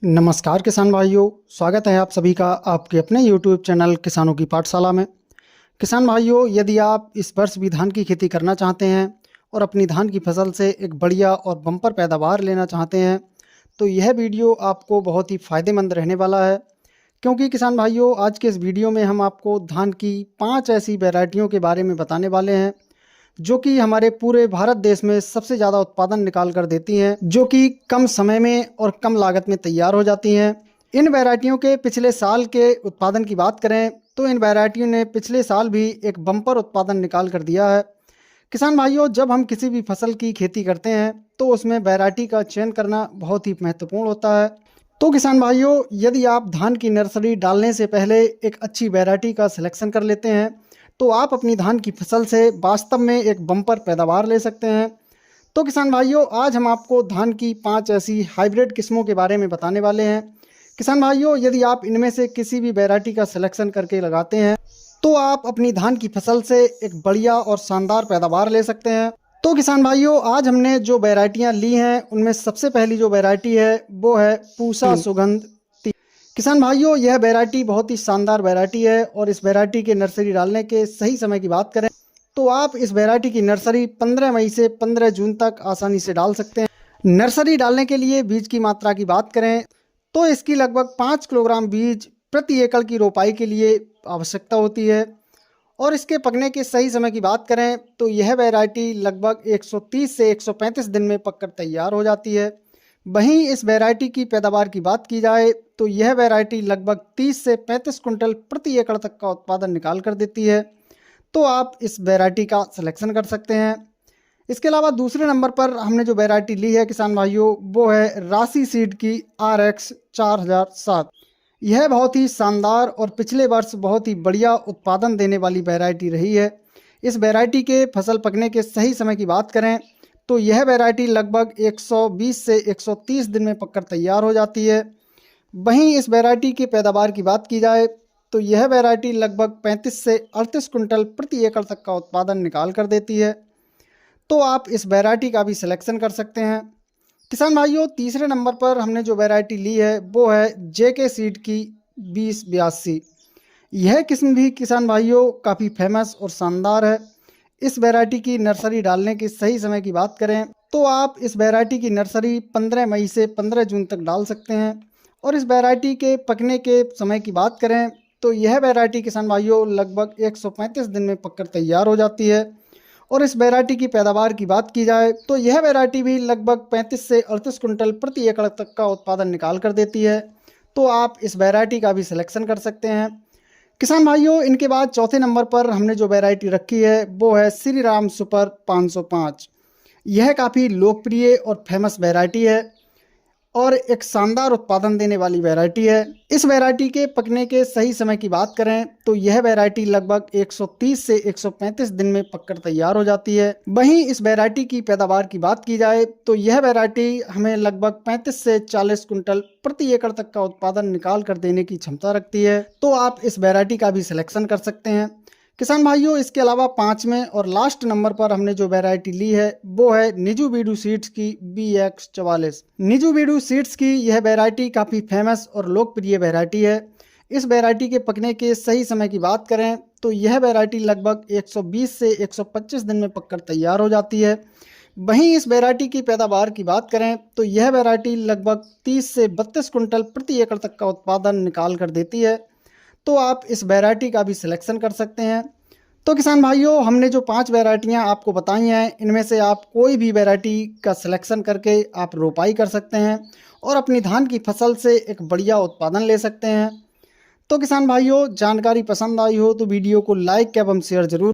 नमस्कार किसान भाइयों, स्वागत है आप सभी का आपके अपने YouTube चैनल किसानों की पाठशाला में। किसान भाइयों, यदि आप इस वर्ष भी धान की खेती करना चाहते हैं और अपनी धान की फसल से एक बढ़िया और बम्पर पैदावार लेना चाहते हैं, तो यह वीडियो आपको बहुत ही फ़ायदेमंद रहने वाला है। क्योंकि किसान भाइयों, आज के इस वीडियो में हम आपको धान की 5 ऐसी वैरायटियों के बारे में बताने वाले हैं जो कि हमारे पूरे भारत देश में सबसे ज़्यादा उत्पादन निकाल कर देती हैं, जो कि कम समय में और कम लागत में तैयार हो जाती हैं। इन वैरायटियों के पिछले साल के उत्पादन की बात करें तो इन वैरायटियों ने पिछले साल भी एक बम्पर उत्पादन निकाल कर दिया है। किसान भाइयों, जब हम किसी भी फसल की खेती करते हैं तो उसमें वैरायटी का चयन करना बहुत ही महत्वपूर्ण होता है। तो किसान भाइयों, यदि आप धान की नर्सरी डालने से पहले एक अच्छी वैरायटी का सिलेक्शन कर लेते हैं तो आप अपनी धान की फसल से वास्तव में एक बम्पर पैदावार ले सकते हैं। तो किसान भाइयों, आज हम आपको धान की 5 ऐसी हाइब्रिड किस्मों के बारे में बताने वाले हैं। किसान भाइयों, यदि आप इनमें से किसी भी वैरायटी का सिलेक्शन करके लगाते हैं तो आप अपनी धान की फसल से एक बढ़िया और शानदार पैदावार ले सकते हैं। तो किसान भाइयों, आज हमने जो वैरायटियां ली हैं उनमें सबसे पहली जो वैरायटी है वो है पूसा सुगंध। किसान भाइयों, यह वैरायटी बहुत ही शानदार वैरायटी है और इस वैरायटी के नर्सरी डालने के सही समय की बात करें तो आप इस वैरायटी की नर्सरी 15 मई से 15 जून तक आसानी से डाल सकते हैं। नर्सरी डालने के लिए बीज की मात्रा की बात करें तो इसकी लगभग 5 किलोग्राम बीज प्रति एकड़ की रोपाई के लिए आवश्यकता होती है। और इसके पकने के सही समय की बात करें तो यह वैरायटी लगभग 130 से 135 दिन में पककर तैयार हो जाती है। वहीं इस वैरायटी की पैदावार की बात की जाए तो यह वैरायटी लगभग 30 से 35 कुंटल प्रति एकड़ तक का उत्पादन निकाल कर देती है। तो आप इस वैरायटी का सिलेक्शन कर सकते हैं। इसके अलावा दूसरे नंबर पर हमने जो वैरायटी ली है किसान भाइयों वो है राशि सीड की RX 4007। यह बहुत ही शानदार और पिछले वर्ष बहुत ही बढ़िया उत्पादन देने वाली वैरायटी रही है। इस वैरायटी के फसल पकने के सही समय की बात करें तो यह वैरायटी लगभग 120 से 130 दिन में पककर तैयार हो जाती है। वहीं इस वैरायटी की पैदावार की बात की जाए तो यह वैरायटी लगभग 35 से 38 कुंटल प्रति एकड़ तक का उत्पादन निकाल कर देती है। तो आप इस वैरायटी का भी सिलेक्शन कर सकते हैं। किसान भाइयों, तीसरे नंबर पर हमने जो वैरायटी ली है वो है JK सीड की 2082। यह किस्म भी किसान भाइयों काफ़ी फेमस और शानदार है। इस वैरायटी की नर्सरी डालने के सही समय की बात करें तो आप इस वैरायटी की नर्सरी 15 मई से 15 जून तक डाल सकते हैं। और इस वैरायटी के पकने के समय की बात करें तो यह वैरायटी किसान भाइयों लगभग 135 दिन में पककर तैयार हो जाती है। और इस वैरायटी की पैदावार की बात की जाए तो यह वैरायटी भी लगभग 35 से 38 कुंटल प्रति एकड़ तक का उत्पादन निकाल कर देती है। तो आप इस वैरायटी का भी सिलेक्शन कर सकते हैं। किसान भाइयों, इनके बाद चौथे नंबर पर हमने जो वैरायटी रखी है वो है श्री राम सुपर 505। यह काफ़ी लोकप्रिय और फेमस वैरायटी है और एक शानदार उत्पादन देने वाली वैरायटी है। इस वैरायटी के पकने के सही समय की बात करें तो यह वैरायटी लगभग 130 से 135 दिन में पककर तैयार हो जाती है। वहीं इस वैरायटी की पैदावार की बात की जाए तो यह वैरायटी हमें लगभग 35 से 40 कुंटल प्रति एकड़ तक का उत्पादन निकाल कर देने की क्षमता रखती है। तो आप इस वैरायटी का भी सिलेक्शन कर सकते हैं। किसान भाइयों, इसके अलावा 5वें और लास्ट नंबर पर हमने जो वैरायटी ली है वो है निजू बीडू सीड्स की BX 44। निजू बीडू सीड्स की यह वैरायटी काफ़ी फेमस और लोकप्रिय वैरायटी है। इस वैरायटी के पकने के सही समय की बात करें तो यह वैरायटी लगभग 120 से 125 दिन में पककर तैयार हो जाती है। वहीं इस वैरायटी की पैदावार की बात करें तो यह वैरायटी लगभग 30 से 32 कुंटल प्रति एकड़ तक का उत्पादन निकाल कर देती है। तो आप इस वैरायटी का भी सिलेक्शन कर सकते हैं। तो किसान भाइयों, हमने जो 5 वैरायटियां आपको बताई हैं इनमें से आप कोई भी वैरायटी का सिलेक्शन करके आप रोपाई कर सकते हैं और अपनी धान की फसल से एक बढ़िया उत्पादन ले सकते हैं। तो किसान भाइयों, जानकारी पसंद आई हो तो वीडियो को लाइक एवं शेयर जरूर